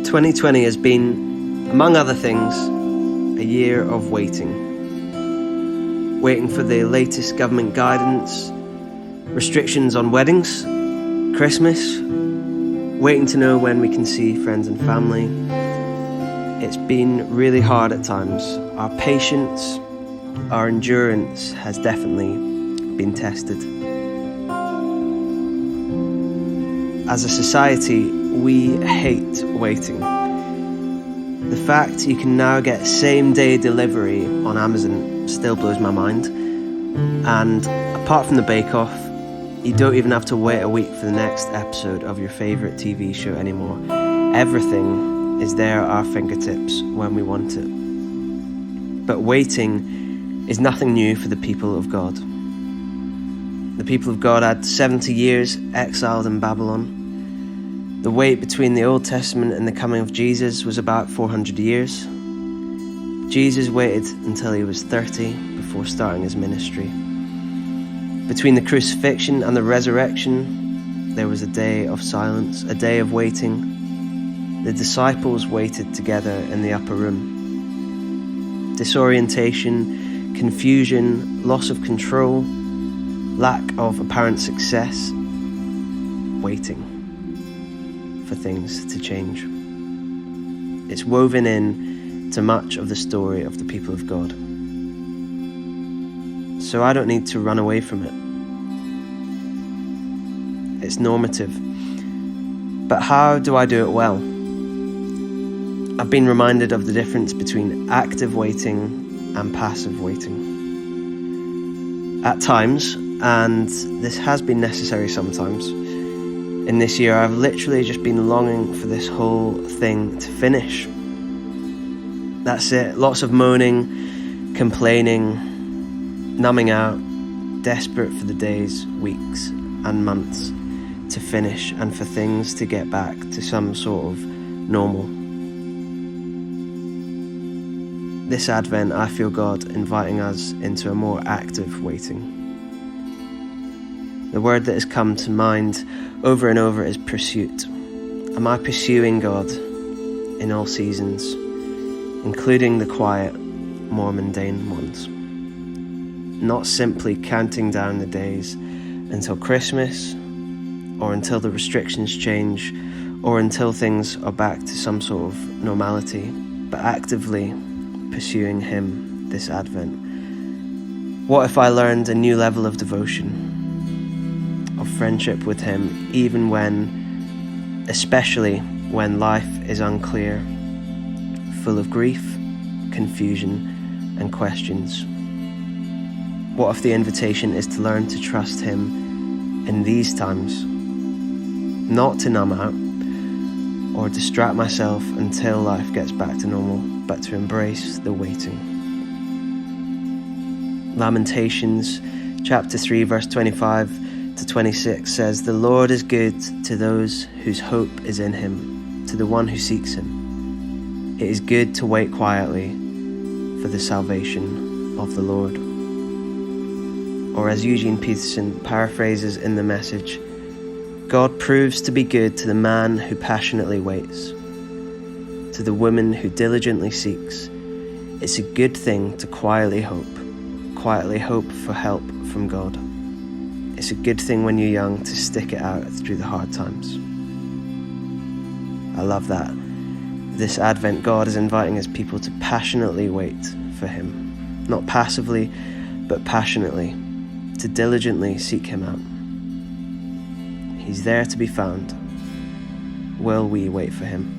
2020 has been, among other things, a year of waiting. Waiting for the latest government guidance, restrictions on weddings, Christmas, waiting to know when we can see friends and family. It's been really hard at times. Our patience, our endurance has definitely been tested. As a society, we hate waiting. The fact you can now get same-day delivery on Amazon still blows my mind. And apart from the bake-off, you don't even have to wait a week for the next episode of your favourite TV show anymore. Everything is there at our fingertips when we want it. But waiting is nothing new for the people of God. The people of God had 70 years exiled in Babylon. The wait between the Old Testament and the coming of Jesus was about 400 years. Jesus waited until he was 30 before starting his ministry. Between the crucifixion and the resurrection, there was a day of silence, a day of waiting. The disciples waited together in the upper room. Disorientation, confusion, loss of control, lack of apparent success, waiting for things to change. It's woven in to much of the story of the people of God. So I don't need to run away from it. It's normative. But how do I do it well? I've been reminded of the difference between active waiting and passive waiting. At times, and this has been necessary sometimes, in this year I've literally just been longing for this whole thing to finish. That's it. Lots of moaning, complaining, numbing out, desperate for the days, weeks and months to finish and for things to get back to some sort of normal. This Advent, I feel God inviting us into a more active waiting. The word that has come to mind over and over is pursuit. Am I pursuing God in all seasons, including the quiet, more mundane ones? Not simply counting down the days until Christmas, or until the restrictions change, or until things are back to some sort of normality, but actively pursuing Him this Advent. What if I learned a new level of devotion, of friendship with Him, even when, especially when life is unclear, full of grief, confusion, and questions? What if the invitation is to learn to trust Him in these times? Not to numb out or distract myself until life gets back to normal, but to embrace the waiting. Lamentations chapter 3 verse 25 to 26 says, "The Lord is good to those whose hope is in Him, to the one who seeks Him. It is good to wait quietly for the salvation of the Lord." Or as Eugene Peterson paraphrases in The Message, God proves to be good to the man who passionately waits, to the woman who diligently seeks. It's a good thing to quietly hope for help from God. It's a good thing when you're young to stick it out through the hard times. I love that. This Advent, God is inviting His people to passionately wait for Him. Not passively, but passionately, to diligently seek Him out. He's there to be found. Will we wait for Him?